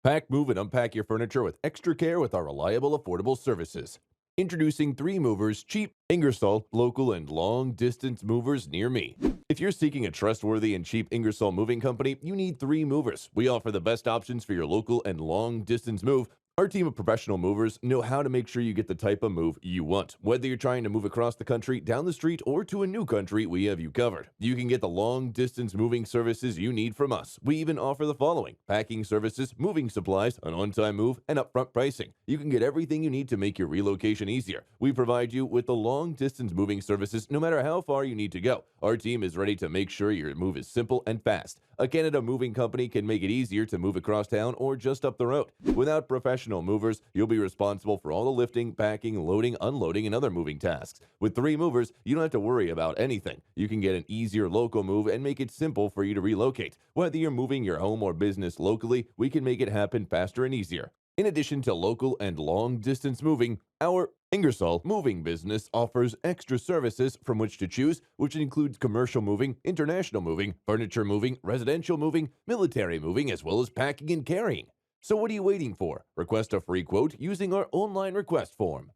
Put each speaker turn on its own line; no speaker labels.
Pack, move, and unpack your furniture with extra care with our reliable, affordable services. Introducing 3 movers, cheap, Ingersoll, local, and long distance movers near me. If you're seeking a trustworthy and cheap Ingersoll moving company, you need 3 movers. We offer the best options for your local and long distance move. Our team of professional movers know how to make sure you get the type of move you want. Whether you're trying to move across the country, down the street, or to a new country, we have you covered. You can get the long distance moving services you need from us. We even offer the following: packing services, moving supplies, an on time move, and upfront pricing. You can get everything you need to make your relocation easier. We provide you with the long distance moving services no matter how far you need to go. Our team is ready to make sure your move is simple and fast. A Canada moving company can make it easier to move across town or just up the road. Without professional movers, you'll be responsible for all the lifting, packing, loading, unloading, and other moving tasks. With 3 movers, you don't have to worry about anything. You can get an easier local move and make it simple for you to relocate. Whether you're moving your home or business locally, we can make it happen faster and easier. In addition to local and long distance moving, our Ingersoll moving business offers extra services from which to choose, which includes commercial moving, international moving, furniture moving, residential moving, military moving, as well as packing and carrying. So what are you waiting for? Request a free quote using our online request form.